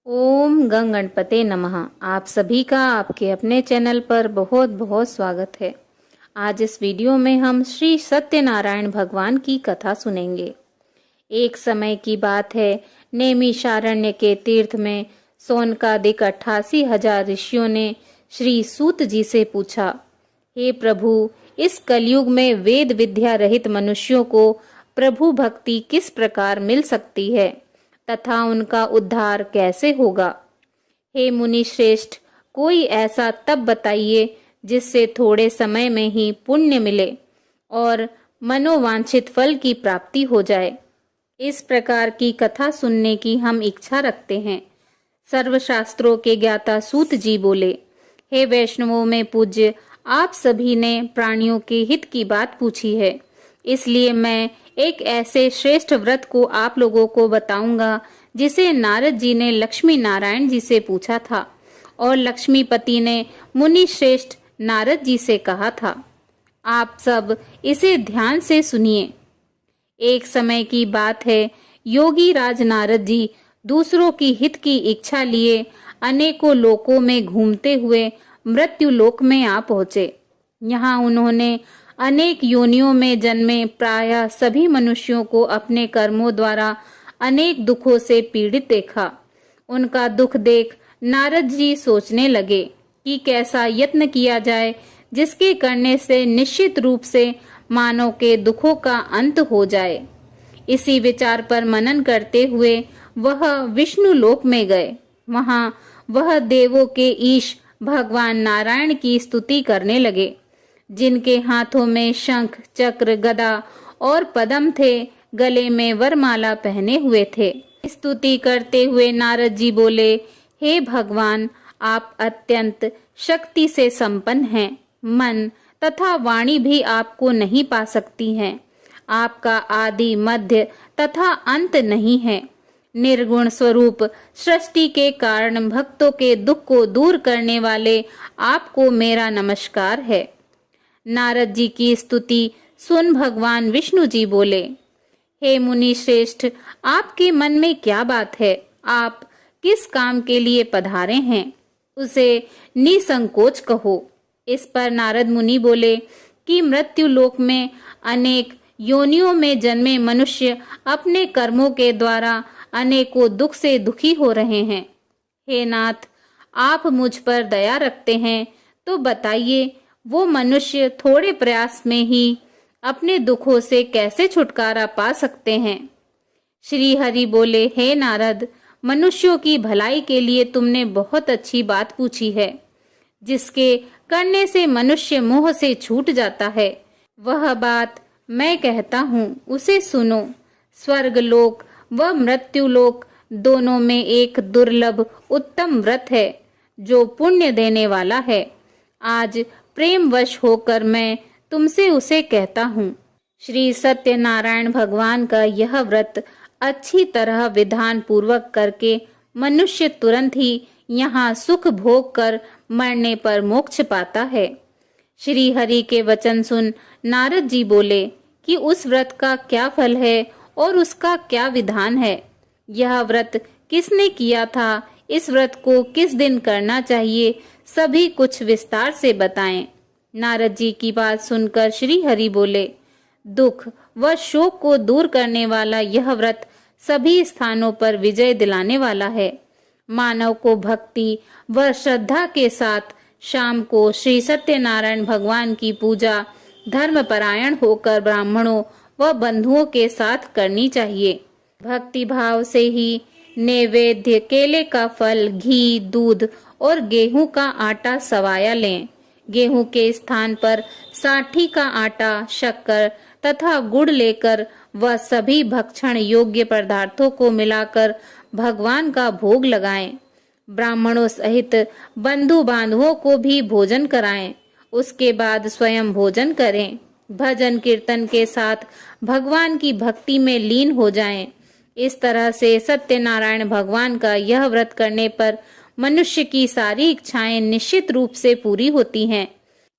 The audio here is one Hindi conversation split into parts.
ओम गंग गणपते नमः। आप सभी का आपके अपने चैनल पर बहुत बहुत स्वागत है। आज इस वीडियो में हम श्री सत्यनारायण भगवान की कथा सुनेंगे। एक समय की बात है, नैमिषारण्य के तीर्थ में सौनकादिक 88,000 ऋषियों ने श्री सूत जी से पूछा, हे प्रभु, इस कलयुग में वेद विद्या रहित मनुष्यों को प्रभु भक्ति किस प्रकार मिल सकती है तथा उनका उद्धार कैसे होगा। हे मुनि श्रेष्ठ, कोई ऐसा तप बताइए जिससे थोड़े समय में ही पुण्य मिले और मनोवांछित फल की प्राप्ति हो जाए। इस प्रकार की कथा सुनने की हम इच्छा रखते हैं। सर्वशास्त्रों के ज्ञाता सूत जी बोले, हे वैष्णवों में पूज्य, आप सभी ने प्राणियों के हित की बात पूछी है, इसलिए मैं एक ऐसे श्रेष्ठ व्रत को आप लोगों को बताऊंगा जिसे नारद जी ने लक्ष्मी नारायण जी से पूछा था और लक्ष्मीपति ने मुनि श्रेष्ठ नारद जी से कहा था। आप सब इसे ध्यान से सुनिए। एक समय की बात है, योगी राज नारद जी दूसरों की हित की इच्छा लिए अनेकों लोकों में घूमते हुए मृत्यु लोक में आ पहुंचे। यहाँ उन्होंने अनेक योनियों में जन्मे प्रायः सभी मनुष्यों को अपने कर्मों द्वारा अनेक दुखों से पीड़ित देखा। उनका दुख देख नारद जी सोचने लगे कि कैसा यत्न किया जाए जिसके करने से निश्चित रूप से मानव के दुखों का अंत हो जाए। इसी विचार पर मनन करते हुए वह विष्णु लोक में गए। वहां वह देवों के ईश भगवान नारायण की स्तुति करने लगे, जिनके हाथों में शंख चक्र गदा और पद्म थे, गले में वरमाला पहने हुए थे। स्तुति करते हुए नारद जी बोले, हे भगवान, आप अत्यंत शक्ति से संपन्न हैं। मन तथा वाणी भी आपको नहीं पा सकती हैं। आपका आदि मध्य तथा अंत नहीं है। निर्गुण स्वरूप सृष्टि के कारण भक्तों के दुख को दूर करने वाले आपको मेरा नमस्कार है। नारद जी की स्तुति सुन भगवान विष्णु जी बोले, हे मुनि श्रेष्ठ, आपके मन में क्या बात है? आप किस काम के लिए पधारे हैं, उसे निसंकोच कहो। इस पर नारद मुनि बोले कि मृत्यु लोक में अनेक योनियों में जन्मे मनुष्य अपने कर्मों के द्वारा अनेकों दुख से दुखी हो रहे हैं। हे नाथ, आप मुझ पर दया रखते हैं तो बताइए, वो मनुष्य थोड़े प्रयास में ही अपने दुखों से कैसे छुटकारा पा सकते हैं। श्री हरि बोले, हे नारद, मनुष्यों की भलाई के लिए तुमने बहुत अच्छी बात पूछी है। जिसके करने से मनुष्य मोह से छूट जाता है, वह बात मैं कहता हूँ, उसे सुनो। स्वर्ग लोक व मृत्यु लोक दोनों में एक दुर्लभ उत्तम व्रत है जो पुण्य देने वाला है। आज प्रेमवश होकर मैं तुमसे उसे कहता हूँ। श्री सत्यनारायण भगवान का यह व्रत अच्छी तरह विधान पूर्वक करके मनुष्य तुरंत ही यहाँ सुख भोग कर मरने पर मोक्ष पाता है। श्री हरि के वचन सुन नारद जी बोले कि उस व्रत का क्या फल है और उसका क्या विधान है। यह व्रत किसने किया था, इस व्रत को किस दिन करना चाहिए, सभी कुछ विस्तार से बताएं। नारद जी की बात सुनकर श्री हरि बोले, दुख व शोक को दूर करने वाला यह व्रत सभी स्थानों पर विजय दिलाने वाला है। मानव को भक्ति व श्रद्धा के साथ शाम को श्री सत्यनारायण भगवान की पूजा धर्मपरायण होकर ब्राह्मणों व बंधुओं के साथ करनी चाहिए। भक्ति भाव से ही नैवेद्य केले का फल, घी, दूध और गेहूं का आटा सवाया लें। गेहूं के स्थान पर साठी का आटा, शक्कर तथा गुड़ लेकर वह सभी भक्षण योग्य पदार्थों को मिलाकर भगवान का भोग लगाएं। ब्राह्मणों सहित बंधु बांधवों को भी भोजन कराएं। उसके बाद स्वयं भोजन करें। भजन कीर्तन के साथ भगवान की भक्ति में लीन हो जाएं। इस तरह से सत्यनारायण भगवान का यह व्रत करने पर मनुष्य की सारी इच्छाएं निश्चित रूप से पूरी होती हैं।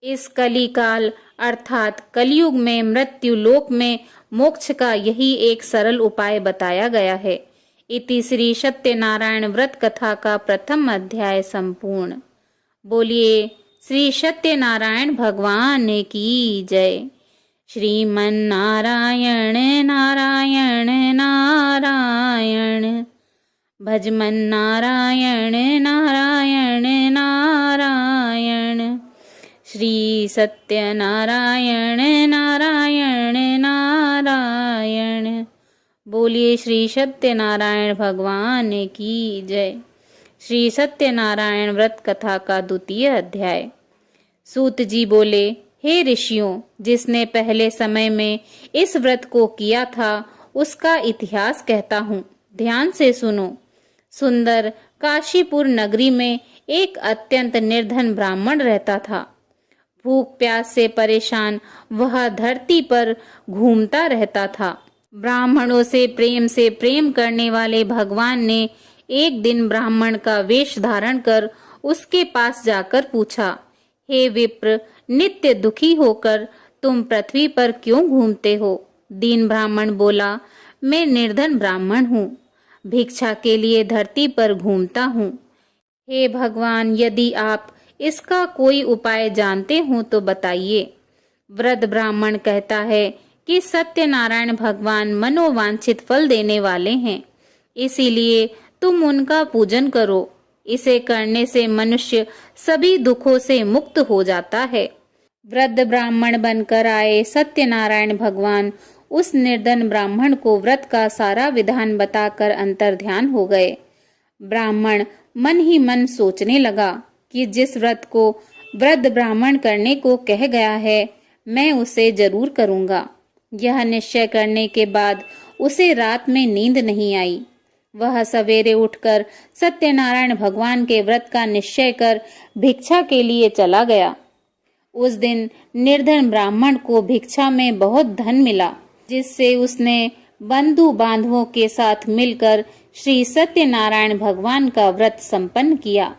इस कली काल अर्थात कलयुग में मृत्यु लोक में मोक्ष का यही एक सरल उपाय बताया गया है। इति श्री सत्यनारायण व्रत कथा का प्रथम अध्याय संपूर्ण। बोलिए श्री सत्यनारायण भगवान की जय। श्रीमन नारायण नारायण नारायण, भजमन नारायण नारायण नारायण, श्री सत्यनारायण नारायण नारायण। बोलिए श्री सत्यनारायण भगवान की जय। श्री सत्यनारायण व्रत कथा का द्वितीय अध्याय। सूत जी बोले, हे ऋषियों, जिसने पहले समय में इस व्रत को किया था उसका इतिहास कहता हूँ, ध्यान से सुनो। सुंदर काशीपुर नगरी में एक अत्यंत निर्धन ब्राह्मण रहता था। भूख प्यास से परेशान वह धरती पर घूमता रहता था। ब्राह्मणों से प्रेम करने वाले भगवान ने एक दिन ब्राह्मण का वेश धारण कर उसके पास जाकर पूछा, हे विप्र, नित्य दुखी होकर तुम पृथ्वी पर क्यों घूमते हो? दीन ब्राह्मण बोला, मैं निर्धन ब्राह्मण हूँ, भिक्षा के लिए धरती पर घूमता हूँ। हे भगवान, यदि आप इसका कोई उपाय जानते हो तो बताइए। वृद्ध ब्राह्मण कहता है कि सत्यनारायण भगवान मनोवांछित फल देने वाले हैं, इसीलिए तुम उनका पूजन करो। इसे करने से मनुष्य सभी दुखों से मुक्त हो जाता है। वृद्ध ब्राह्मण बनकर आए सत्यनारायण भगवान उस निर्धन ब्राह्मण को व्रत का सारा विधान बताकर अंतर्ध्यान हो गए। ब्राह्मण मन ही मन सोचने लगा कि जिस व्रत को वृद्ध ब्राह्मण करने को कह गया है, मैं उसे जरूर करूंगा। यह निश्चय करने के बाद उसे रात में नींद नहीं आई। वह सवेरे उठकर सत्यनारायण भगवान के व्रत का निश्चय कर भिक्षा के लिए चला गया। उस दिन निर्धन ब्राह्मण को भिक्षा में बहुत धन मिला, जिससे उसने बंधु बांधवों के साथ मिलकर श्री सत्यनारायण भगवान का व्रत संपन्न किया।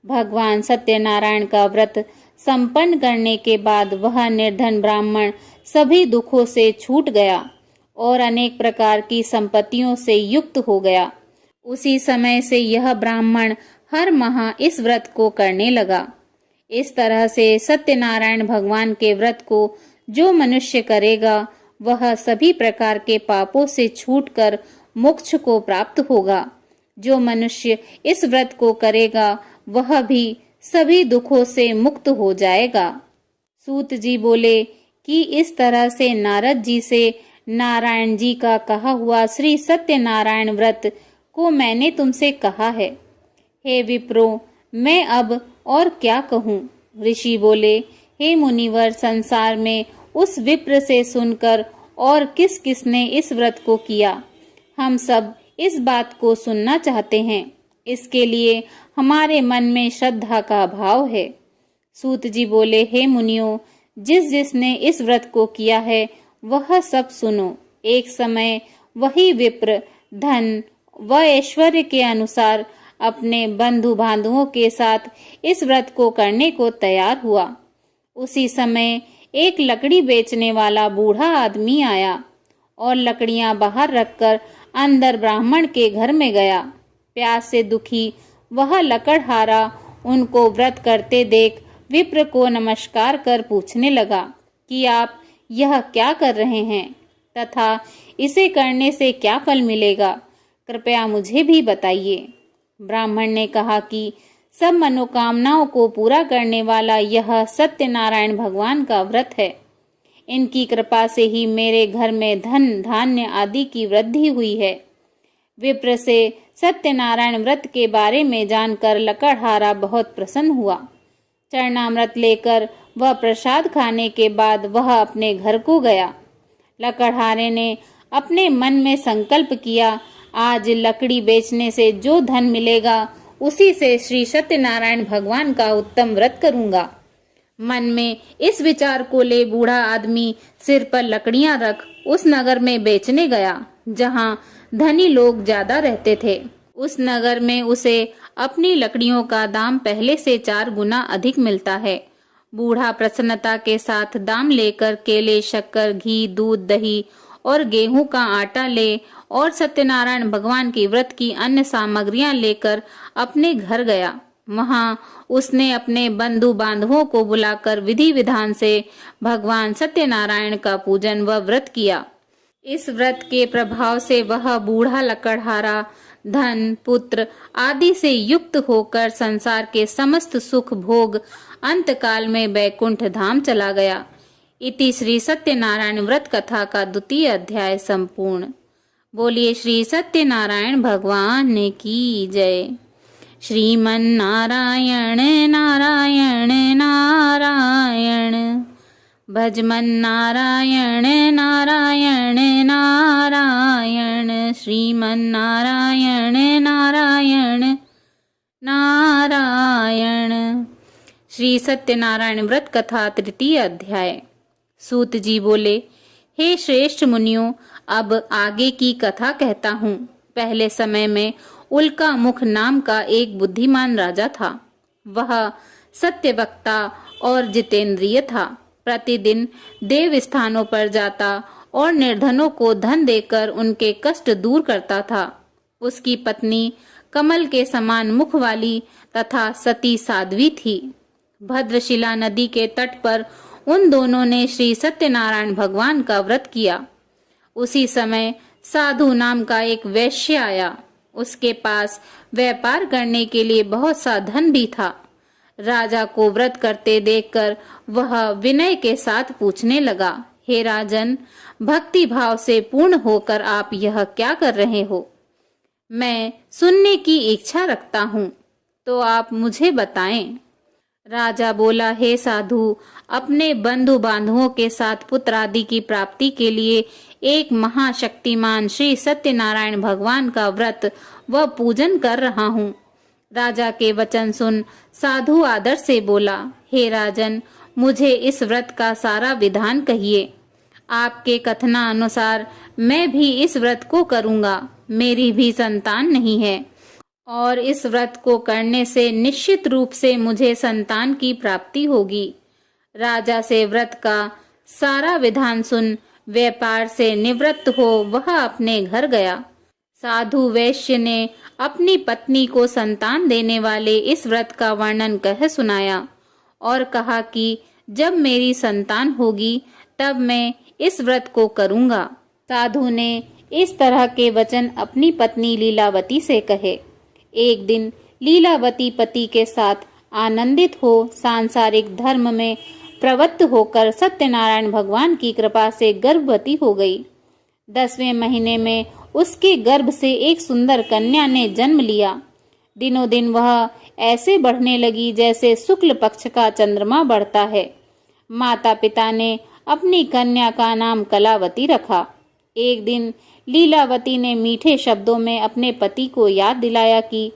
भगवान सत्यनारायण का व्रत संपन्न करने के बाद वह निर्धन ब्राह्मण सभी दुखों से छूट गया और अनेक प्रकार की संपत्तियों से युक्त हो गया। उसी समय से यह ब्राह्मण हर माह इस व्रत को करने लगा। इस तरह से सत्यनारायण भगवान के व्रत को जो मनुष्य करेगा वह सभी प्रकार के पापों से छूटकर मोक्ष को प्राप्त होगा। जो मनुष्य इस व्रत को करेगा वह भी सभी दुखों से मुक्त हो जाएगा। सूत जी बोले कि इस तरह से नारद जी से नारायण जी का कहा हुआ श्री सत्यनारायण व्रत को मैंने तुमसे कहा है। हे विप्रो, मैं अब और क्या कहूँ? ऋषि बोले, हे मुनिवर, संसार में उस विप्र से सुनकर और किस किसने इस व्रत को किया, हम सब इस बात को सुनना चाहते हैं। इसके लिए हमारे मन में श्रद्धा का भाव है। सूत जी बोले, हे मुनियों, जिसने इस व्रत को किया है वह सब सुनो। एक समय वही विप्र धन व ऐश्वर्य के अनुसार अपने बंधु बांधवों के साथ इस व्रत को करने को तैयार हुआ। उसी समय एक लकड़ी बेचने वाला बूढ़ा आदमी आया और लकड़ियां बाहर रखकर अंदर ब्राह्मण के घर में गया। प्यास से दुखी वह लकड़हारा उनको व्रत करते देख विप्र को नमस्कार कर पूछने लगा कि आप यह क्या कर रहे हैं तथा इसे करने से क्या फल मिलेगा, कृपया मुझे भी बताइए। ब्राह्मण ने कहा कि सब मनोकामनाओं को पूरा करने वाला यह सत्यनारायण भगवान का व्रत है। इनकी कृपा से ही मेरे घर में धन धान्य आदि की वृद्धि हुई है। विप्र से सत्यनारायण व्रत के बारे में जानकर लकड़हारा बहुत प्रसन्न हुआ। चरणामृत लेकर वह प्रसाद खाने के बाद वह अपने घर को गया। लकड़हारे ने अपने मन में संकल्प किया, आज लकड़ी बेचने से जो धन मिलेगा उसी से श्री सत्यनारायण भगवान का उत्तम व्रत करूंगा। मन में इस विचार को ले बूढ़ा आदमी सिर पर लकड़ियां रख उस नगर में बेचने गया जहां धनी लोग ज्यादा रहते थे। उस नगर में उसे अपनी लकड़ियों का दाम पहले से 4 गुना अधिक मिलता है। बूढ़ा प्रसन्नता के साथ दाम लेकर केले, शक्कर, घी, दूध, दही और गेहूं का आटा ले और सत्यनारायण भगवान की व्रत की अन्य सामग्रियां लेकर अपने घर गया। वहां उसने अपने बंधु बांधवों को बुलाकर विधि विधान से भगवान सत्यनारायण का पूजन व व्रत किया। इस व्रत के प्रभाव से वह बूढ़ा लकड़हारा धन पुत्र आदि से युक्त होकर संसार के समस्त सुख भोग अंतकाल में वैकुंठ धाम चला गया। इति श्री सत्यनारायण व्रत कथा का 2वां अध्याय संपूर्ण। बोलिए श्री सत्यनारायण भगवान की जय। श्रीमन नारायण नारायण नारायण, भजमन नारायण नारायण नारायण, श्रीमन नारायण नारायण नारायण। श्री सत्यनारायण व्रत कथा 3 अध्याय। सूत जी बोले, हे श्रेष्ठ मुनियों, अब आगे की कथा कहता हूँ। पहले समय में उल्का मुख नाम का एक बुद्धिमान राजा था। वह सत्यवक्ता और जितेंद्रिय था। प्रतिदिन देव स्थानों पर जाता और निर्धनों को धन देकर उनके कष्ट दूर करता था। उसकी पत्नी कमल के समान मुख वाली तथा सती साध्वी थी। भद्रशिला नदी के तट पर उन दोनों ने श्री सत्यनारायण भगवान का व्रत किया। उसी समय साधु नाम का एक वैश्य आया। उसके पास व्यापार करने के लिए बहुत सा धन भी था। राजा को व्रत करते देखकर वह विनय के साथ पूछने लगा, हे राजन, भक्ति भाव से पूर्ण होकर आप यह क्या कर रहे हो? मैं सुनने की इच्छा रखता हूँ, तो आप मुझे बताएं। राजा बोला, हे साधु, अपने बंधु बांधवों के साथ पुत्र आदि की प्राप्ति के लिए एक महाशक्तिमान श्री सत्यनारायण भगवान का व्रत व पूजन कर रहा हूँ। राजा के वचन सुन साधु आदर से बोला, हे राजन, मुझे इस व्रत का सारा विधान कहिए। आपके कथनानुसार मैं भी इस व्रत को करूँगा। मेरी भी संतान नहीं है और इस व्रत को करने से निश्चित रूप से मुझे संतान की प्राप्ति होगी। राजा से व्रत का सारा विधान सुन व्यापार से निवृत्त हो वह अपने घर गया। साधु वैश्य ने अपनी पत्नी को संतान देने वाले इस व्रत का वर्णन कह सुनाया और कहा कि जब मेरी संतान होगी तब मैं इस व्रत को करूँगा। साधु ने इस तरह के वचन अपनी पत्नी लीलावती से कहे। एक दिन लीलावती पति के साथ आनंदित हो सांसारिक धर्म में प्रवृत्त होकर सत्यनारायण भगवान की कृपा से गर्भवती हो गई। 10वें महीने में उसके गर्भ से एक सुंदर कन्या ने जन्म लिया। दिनों दिन वह ऐसे बढ़ने लगी जैसे शुक्ल पक्ष का चंद्रमा बढ़ता है। माता पिता ने अपनी कन्या का नाम कलावती रखा। एक दिन लीलावती ने मीठे शब्दों में अपने पति को याद दिलाया कि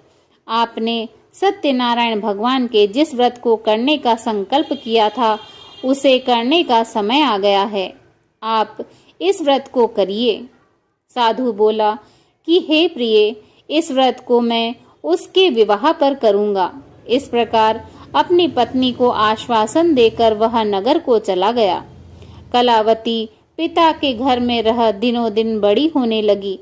आपने सत्यनारायण भगवान के जिस व्रत को करने का संकल्प किया था उसे करने का समय आ गया है। आप इस व्रत को करिए। साधु बोला कि हे प्रिय, इस व्रत को मैं उसके विवाह पर करूँगा। इस प्रकार अपनी पत्नी को आश्वासन देकर वह नगर को चला गया। कलावती पिता के घर में रह दिनों दिन बड़ी होने लगी।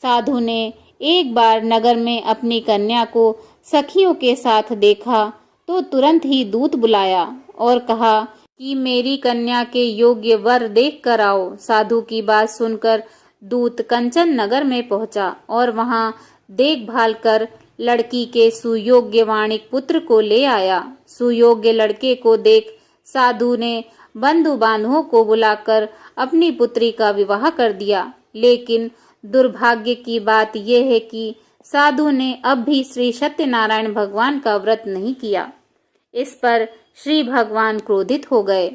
साधु ने एक बार नगर में अपनी कन्या को सखियों के साथ देखा तो तुरंत ही दूत बुलाया और कहा कि मेरी कन्या के योग्य वर देख कर आओ। साधु की बात सुनकर दूत कंचन नगर में पहुंचा और वहां देखभाल कर लड़की के सुयोग्य वाणिक पुत्र को ले आया। सुयोग्य लड़के को देख साधु ने बंधु बांधवों को बुलाकर अपनी पुत्री का विवाह कर दिया। लेकिन दुर्भाग्य की बात यह है कि साधु ने अब भी श्री सत्यनारायण भगवान का व्रत नहीं किया। इस पर श्री भगवान क्रोधित हो गए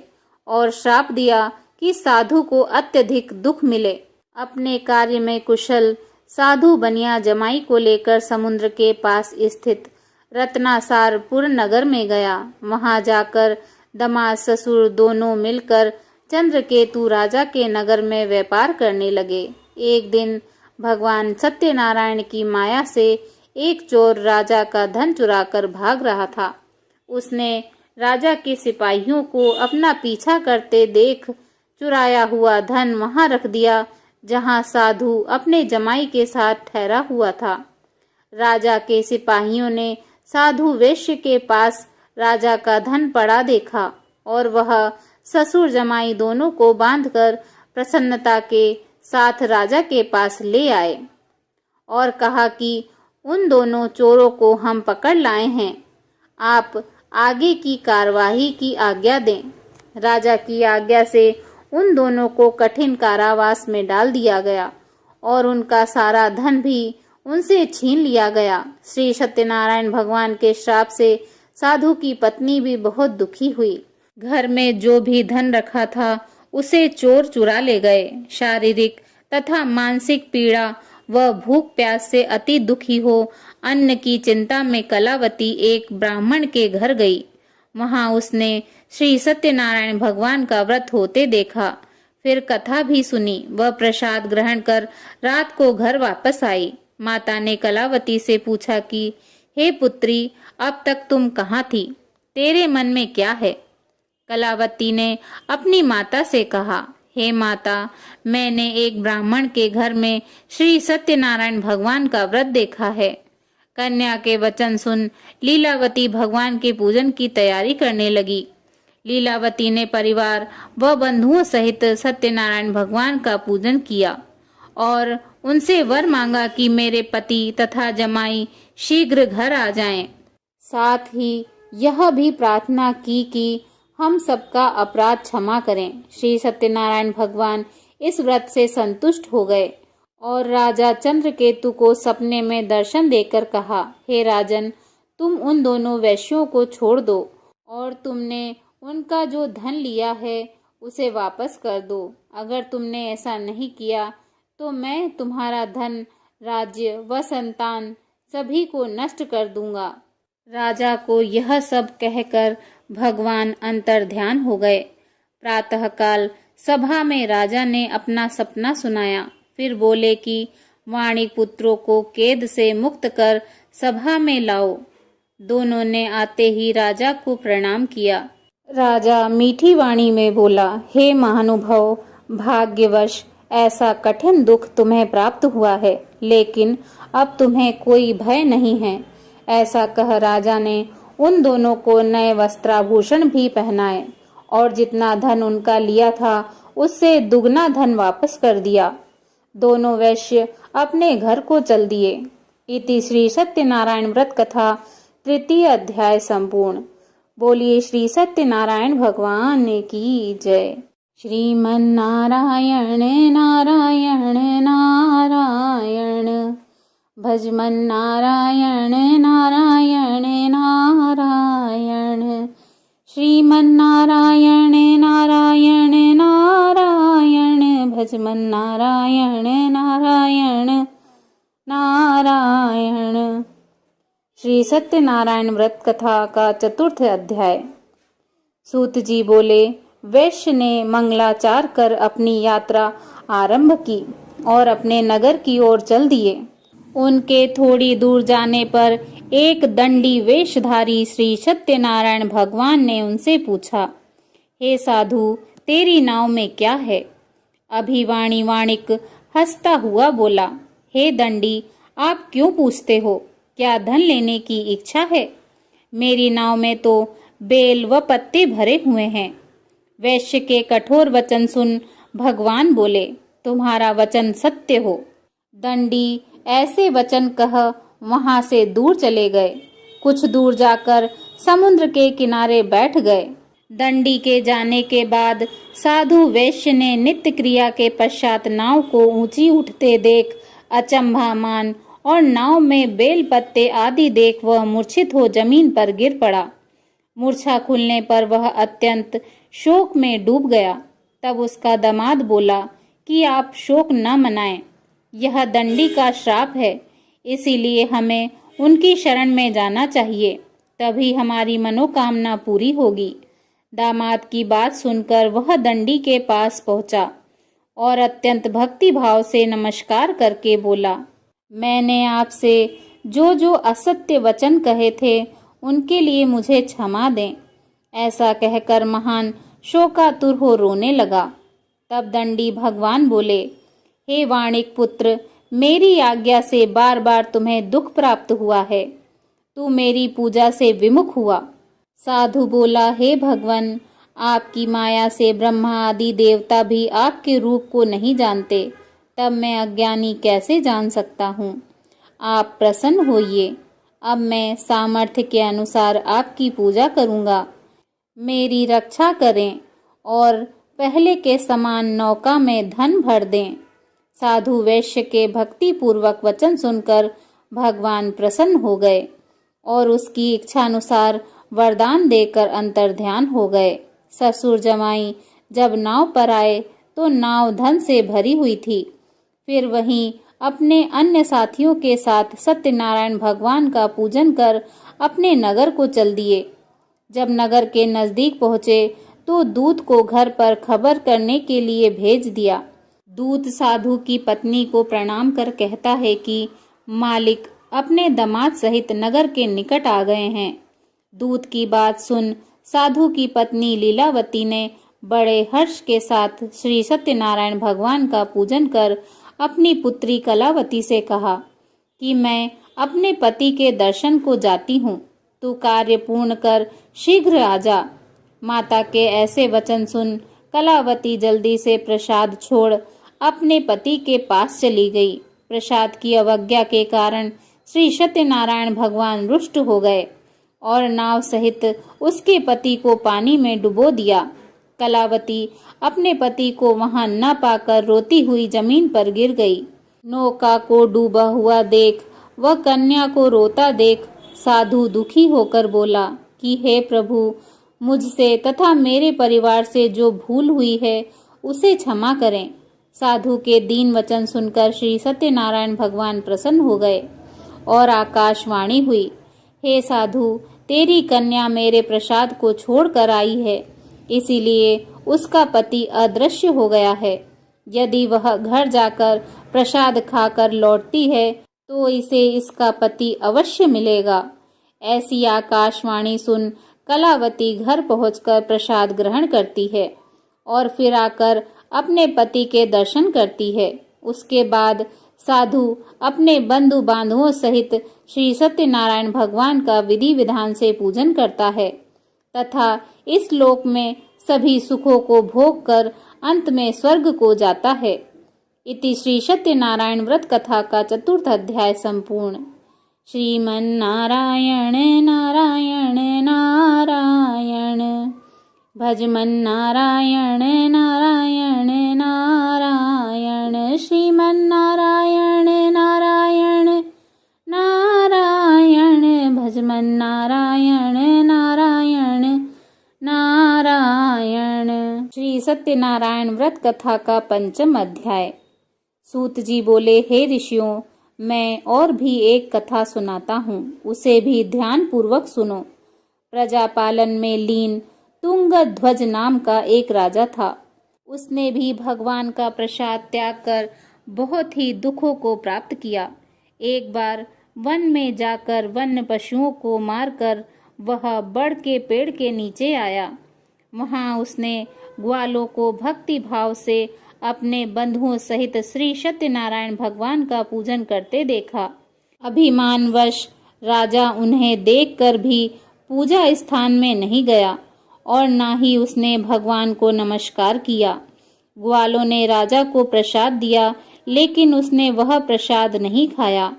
और श्राप दिया कि साधु को अत्यधिक दुख मिले। अपने कार्य में कुशल साधु बनिया जमाई को लेकर समुद्र के पास स्थित रत्नासारपुर नगर में गया। वहां जाकर दामाद ससुर दोनों मिलकर चंद्रकेतु राजा के नगर में व्यापार करने लगे। एक दिन भगवान सत्यनारायण की माया से एक चोर राजा का धन चुराकर भाग रहा था। उसने राजा के सिपाहियों को अपना पीछा करते देख चुराया हुआ धन वहां रख दिया, जहाँ साधु अपने जमाई के साथ ठहरा हुआ था। राजा के सिपाहियों ने साधु वेश्य के पास राजा का धन पड़ा देखा और वह ससुर जमाई दोनों को बांधकर प्रसन्नता के साथ राजा के पास ले आए और कहा कि उन दोनों चोरों को हम पकड़ लाए हैं, आप आगे की कार्यवाही की आज्ञा दें। राजा की आज्ञा से उन दोनों को कठिन कारावास में डाल दिया गया और उनका सारा धन भी उनसे छीन लिया गया। श्री सत्यनारायण भगवान के श्राप से साधु की पत्नी भी बहुत दुखी हुई। घर में जो भी धन रखा था उसे चोर चुरा ले गए। शारीरिक तथा मानसिक पीड़ा व भूख प्यास से अति दुखी हो अन्न की चिंता में कलावती एक ब्राह्मण के घर गई। वहां उसने श्री सत्यनारायण भगवान का व्रत होते देखा, फिर कथा भी सुनी। वह प्रसाद ग्रहण कर रात को घर वापस आई। माता ने कलावती से पूछा कि हे पुत्री, अब तक तुम कहाँ थी? तेरे मन में क्या है? कलावती ने अपनी माता से कहा, हे माता, मैंने एक ब्राह्मण के घर में श्री सत्यनारायण भगवान का व्रत देखा है। कन्या के वचन सुन लीलावती भगवान के पूजन की तैयारी करने लगी। लीलावती ने परिवार व बंधुओं सहित सत्यनारायण भगवान का पूजन किया और उनसे वर मांगा कि मेरे पति तथा जमाई शीघ्र घर आ जाएं। साथ ही यह भी प्रार्थना की कि हम सबका अपराध क्षमा करें। श्री सत्यनारायण भगवान इस व्रत से संतुष्ट हो गए और राजा चंद्रकेतु को सपने में दर्शन देकर कहा, हे राजन, तुम उन दोनों वैश्यों को छोड़ दो और तुमने उनका जो धन लिया है उसे वापस कर दो। अगर तुमने ऐसा नहीं किया तो मैं तुम्हारा धन, राज्य व संतान सभी को नष्ट कर दूंगा। राजा को यह सब कहकर भगवान अंतर्ध्यान हो गए। प्रातःकाल सभा में राजा ने अपना सपना सुनाया। फिर बोले कि वाणिक पुत्रों को कैद से मुक्त कर सभा में लाओ। दोनों ने आते ही राजा को प्रणाम किया। राजा मीठी वाणी में बोला, हे महानुभाव, भाग्यवश ऐसा कठिन दुख तुम्हें प्राप्त हुआ है, लेकिन अब तुम्हें कोई भय नहीं है। ऐसा कह राजा ने उन दोनों को नए वस्त्राभूषण भी पहनाए और जितना धन उनका लिया था उससे दुगना धन वापस कर दिया। दोनों वैश्य अपने घर को चल दिए। इति श्री सत्यनारायण व्रत कथा तृतीय अध्याय संपूर्ण। बोलिए श्री सत्यनारायण भगवान की जय। श्रीमन्नारायण नारायण नारायण, भजमन नारायण नारायण नारायण, श्रीमन्नारायण नारायण नारायण, भजमन नारायण नारायण नारायण। श्री सत्यनारायण व्रत कथा का चतुर्थ अध्याय। सूत जी बोले, वैश्य ने मंगलाचार कर अपनी यात्रा आरंभ की और अपने नगर की ओर चल दिए। उनके थोड़ी दूर जाने पर एक दंडी वेशधारी श्री सत्यनारायण भगवान ने उनसे पूछा, हे साधु, तेरी नाव में क्या है? अभिवाणी वाणिक हंसता हुआ बोला, हे दंडी, आप क्यों पूछते हो? क्या धन लेने की इच्छा है? मेरी नाव में तो बेल व पत्ते भरे हुए हैं। वैश्य के कठोर वचन सुन भगवान बोले, तुम्हारा वचन सत्य हो। दंडी ऐसे वचन कह वहां से दूर चले गए। कुछ दूर जाकर समुद्र के किनारे बैठ गए। दंडी के जाने के बाद साधु वैश्य ने नित्य क्रिया के पश्चात नाव को ऊंची उठते देख अचंभा मान और नाव में बेल पत्ते आदि देख वह मूर्छित हो जमीन पर गिर पड़ा। मूर्छा खुलने पर वह अत्यंत शोक में डूब गया। तब उसका दामाद बोला कि आप शोक न मनाएं, यह दंडी का श्राप है, इसीलिए हमें उनकी शरण में जाना चाहिए, तभी हमारी मनोकामना पूरी होगी। दामाद की बात सुनकर वह दंडी के पास पहुंचा और अत्यंत भक्ति भाव से नमस्कार करके बोला, मैंने आपसे जो जो असत्य वचन कहे थे उनके लिए मुझे क्षमा दें। ऐसा कहकर महान शोकातुर हो रोने लगा। तब दंडी भगवान बोले, हे वाणिक पुत्र, मेरी आज्ञा से बार बार तुम्हें दुख प्राप्त हुआ है। तू मेरी पूजा से विमुख हुआ। साधु बोला, हे भगवान, आपकी माया से ब्रह्मा आदि देवता भी आपके रूप को नहीं जानते, तब मैं अज्ञानी कैसे जान सकता हूँ। आप प्रसन्न होइए। अब मैं सामर्थ्य के अनुसार आपकी पूजा करूँगा। मेरी रक्षा करें और पहले के समान नौका में धन भर दें। साधु वैश्य के भक्ति पूर्वक वचन सुनकर भगवान प्रसन्न हो गए और उसकी इच्छानुसार वरदान देकर अंतर्ध्यान हो गए। ससुर जमाई जब नाव पर आए तो नाव धन से भरी हुई थी। फिर वहीं अपने अन्य साथियों के साथ सत्यनारायण भगवान का पूजन कर अपने नगर को चल दिए। जब नगर के नजदीक पहुंचे तो दूत को घर पर खबर करने के लिए भेज दिया। दूत साधु की पत्नी को प्रणाम कर कहता है कि मालिक अपने दामाद सहित नगर के निकट आ गए हैं। दूत की बात सुन साधु की पत्नी लीलावती ने बड़े हर्ष के साथ श्री सत्यनारायण भगवान का पूजन कर अपनी पुत्री कलावती से कहा कि मैं अपने पति के दर्शन को जाती हूँ, तू कार्य पूर्ण कर शीघ्र आ जा। माता के ऐसे वचन सुन कलावती जल्दी से प्रसाद छोड़ अपने पति के पास चली गई। प्रसाद की अवज्ञा के कारण श्री सत्यनारायण भगवान रुष्ट हो गए और नाव सहित उसके पति को पानी में डुबो दिया। कलावती अपने पति को वहां न पाकर रोती हुई जमीन पर गिर गई। नौका को डूबा हुआ देख वह कन्या को रोता देख साधु दुखी होकर बोला कि हे प्रभु, मुझसे तथा मेरे परिवार से जो भूल हुई है उसे क्षमा करें। साधु के दीन वचन सुनकर श्री सत्यनारायण भगवान प्रसन्न हो गए और आकाशवाणी हुई, हे साधु, तेरी कन्या मेरे प्रसाद को छोड़ कर आई है, इसीलिए उसका पति अदृश्य हो गया है। यदि वह घर जाकर प्रसाद खाकर लौटती है तो इसे इसका पति अवश्य मिलेगा। ऐसी आकाशवाणी सुन कलावती घर पहुंचकर प्रसाद ग्रहण करती है और फिर आकर अपने पति के दर्शन करती है। उसके बाद साधु अपने बंधु बांधवों सहित श्री सत्यनारायण भगवान का विधि विधान से पूजन करता है तथा इस लोक में सभी सुखों को भोग कर अंत में स्वर्ग को जाता है। इति श्री सत्यनारायण व्रत कथा का 4th अध्याय संपूर्ण। श्रीमन्नारायण नारायण नारायण, भजमन नारायण नारायण नारायण, श्रीमन्नारायण नारायण नारायण, भजमन नारायण नारायण नारायण। श्री सत्यनारायण व्रत कथा का 5th अध्याय। सूत जी बोले, हे ऋषियों, मैं और भी एक कथा सुनाता हूँ, उसे भी ध्यान पूर्वक सुनो। प्रजापालन में लीन तुंगध्वज नाम का एक राजा था। उसने भी भगवान का प्रसाद त्याग कर बहुत ही दुखों को प्राप्त किया। एक बार वन में जाकर वन्य पशुओं को मारकर वह बड़ के पेड़ के नीचे आया। वहां उसने ग्वालों को भक्ति भाव से अपने बंधुओं सहित श्री सत्यनारायण भगवान का पूजन करते देखा। अभिमानवश राजा उन्हें देखकर भी पूजा स्थान में नहीं गया और ना ही उसने भगवान को नमस्कार किया। ग्वालों ने राजा को प्रसाद दिया, लेकिन उसने वह प्रसाद नहीं खाया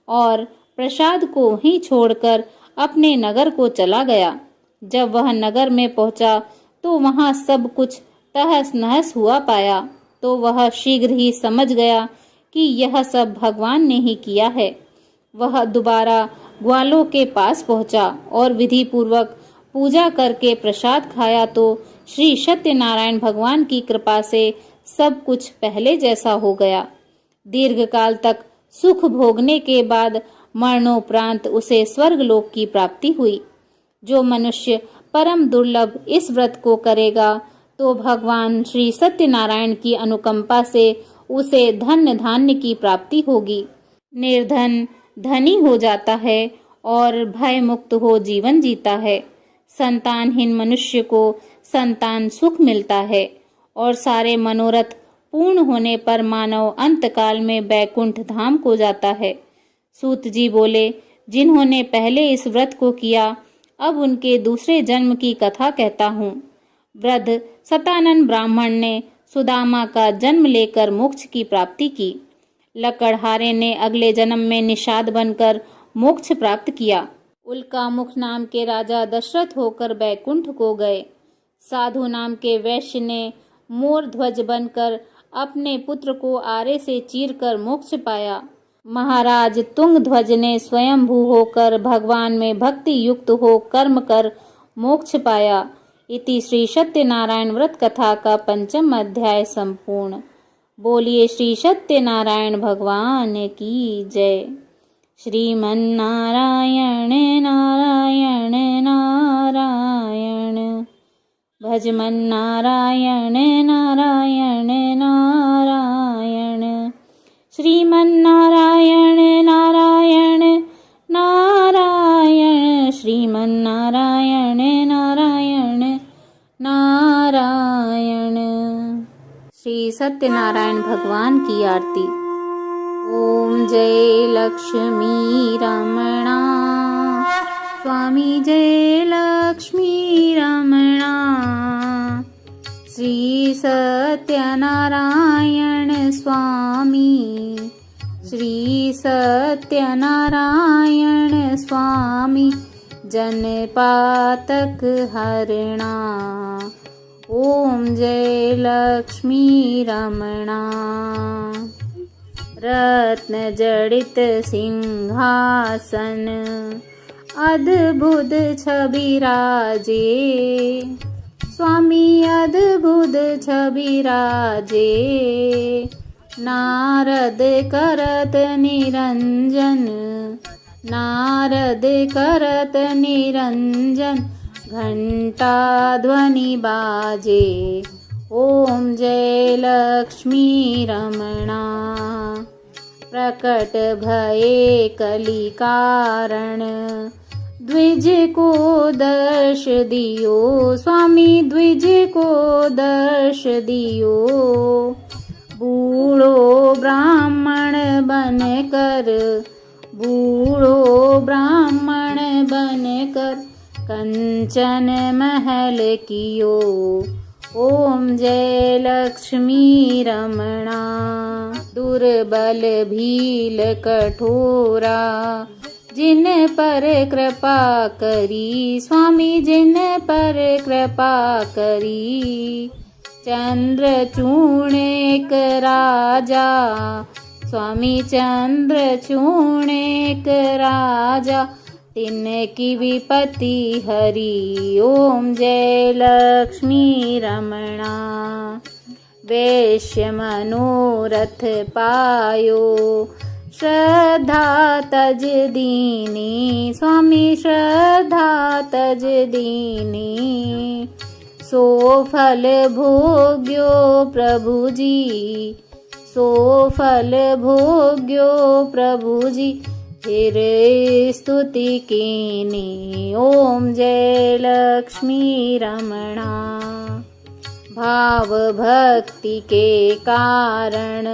और प्रसाद को ही छोड़कर अपने नगर को चला गया। जब वह नगर में पहुंचा तो वहां सब कुछ तहस नहस हुआ पाया, तो वह शीघ्र ही समझ गया कि यह सब भगवान ने ही किया है। वह दोबारा ग्वालों के पास पहुंचा और विधि पूर्वक पूजा करके प्रसाद खाया तो श्री सत्यनारायण भगवान की कृपा से सब कुछ पहले जैसा हो गया। दीर्घ काल तक सुख भोगने के बाद मरणोपरांत उसे स्वर्गलोक की प्राप्ति हुई। जो मनुष्य परम दुर्लभ इस व्रत को करेगा तो भगवान श्री सत्यनारायण की अनुकंपा से उसे धन्य धान्य की प्राप्ति होगी। निर्धन धनी हो जाता है और भय मुक्त हो जीवन जीता है। संतानहीन मनुष्य को संतान सुख मिलता है और सारे मनोरथ पूर्ण होने पर मानव अंतकाल में वैकुंठ धाम को जाता है। सूत जी बोले, जिन्होंने पहले इस व्रत को किया, अब उनके दूसरे जन्म की कथा कहता हूँ। वृद्ध सतानंद ब्राह्मण ने सुदामा का जन्म लेकर मोक्ष की प्राप्ति की। लकड़हारे ने अगले जन्म में निषाद बनकर मोक्ष प्राप्त किया। उल्कामुख नाम के राजा दशरथ होकर बैकुंठ को गए। साधु नाम के वैश्य ने मोर ध्वज बनकर अपने पुत्र को आरे से चीरकर मोक्ष पाया। महाराज तुंग ध्वज ने स्वयंभू होकर भगवान में भक्ति युक्त हो कर्म कर मोक्ष पाया। इति श्री सत्यनारायण व्रत कथा का 5वां अध्याय संपूर्ण। बोलिए श्री सत्यनारायण भगवान की जय। श्रीमन्नारायण नारायण नारायण, भजमन नारायण नारायण नारायण, श्रीमन्नारायण नारायण नारायण, श्रीमन्नारायण नारायण नारायण। श्री सत्यनारायण भगवान की आरती। ओम जय लक्ष्मी रमणा, स्वामी जय लक्ष्मी रमणा। श्री सत्यनारायण स्वामी, श्री सत्यनारायण स्वामी, जनपातक हरणा। ओम जय लक्ष्मी रमणा। रत्न जड़ित सिंहासन, अद्भुत छवि राजे, स्वामी अद्भुत छवि राजे। नारद करत निरंजन, नारद करत निरंजन, घंटा ध्वनि बाजे। ओम जय लक्ष्मी रमणा। प्रकट भये कली कारण, द्विज को दर्श दियो, स्वामी द्विज को दर्श दियो। बूढ़ो ब्राह्मण बनकर, बूढ़ो ब्राह्मण बनकर, कंचन महल कियो। ओम जय लक्ष्मी रमणा। दुर्बल भील कठोरा, जिन पर कृपा करी, स्वामी जिन पर कृपा करी। चंद्रचूर्ण एक राजा, स्वामी चंद्रचूर्ण एक राजा, तिनकी विपत्ति हरी। ओम जय लक्ष्मी रमणा। वैश्य मनोरथ पायो, श्रद्धा तज दीनी, स्वामी श्रद्धा तज दीनी। सो फल भोग्यो प्रभु जी, सो फल भोग्यो प्रभु जी, फिर स्तुति कीनी। ओम जय लक्ष्मी रमणा। भाव भक्ति के कारण,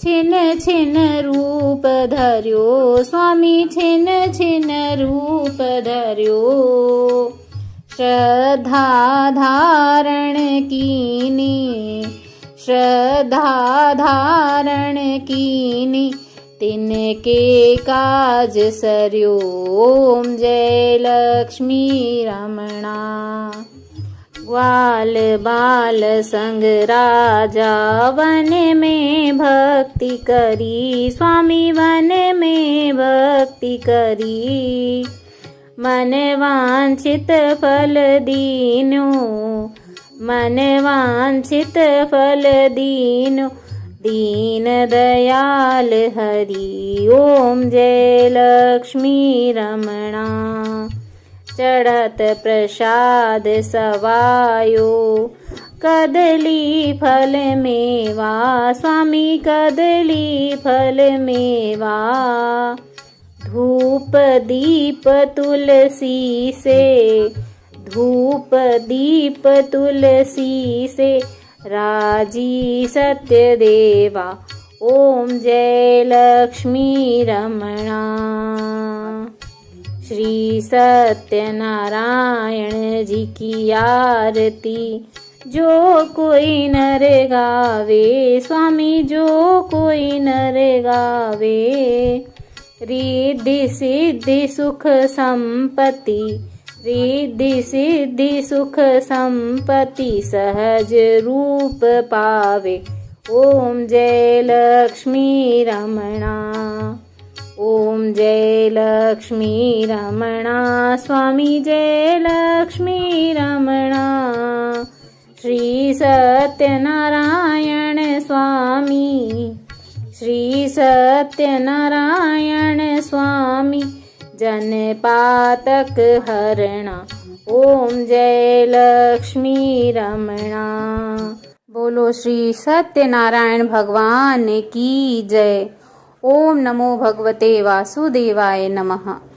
छिन छिन रूप धर्यो, स्वामी छिन छिन रूप धर्यो। श्रद्धा धारण कीनी, श्रद्धा धारण कीनी, तिनके काज सर्यो। ओम जय लक्ष्मी रमणा। ग्वाल बाल संग राजा, वन में भक्ति करी, स्वामी वन में भक्ति करी। मन वांछित फल दीनो, मन वांछित फल दीनो, दीन दयाल हरि। ओम जय लक्ष्मी रमणा। चढ़त प्रसाद सवायो, कदली फल मेवा, स्वामी कदली फल मेवा। धूप दीप तुलसी से, धूप दीप तुलसी से, राजी सत्यदेवा। ओम जय लक्ष्मी रमणा। श्री सत्यनारायण जी की आरती जो कोई नर गावे, स्वामी जो कोई नर गावे। रिद्धि सिद्धि सुख संपत्ति, रिद्धि सिद्धि सुख संपत्ति सहज रूप पावे। ओम जय लक्ष्मी रमणा। ओम जय लक्ष्मी रमणा। स्वामी जय लक्ष्मी रमणा। श्री सत्यनारायण स्वामी, श्री सत्यनारायण स्वामी जन पातक हरणा। ओम जय लक्ष्मी रमणा। बोलो श्री सत्यनारायण भगवान की जय। ओम नमो भगवते वासुदेवाय नमः।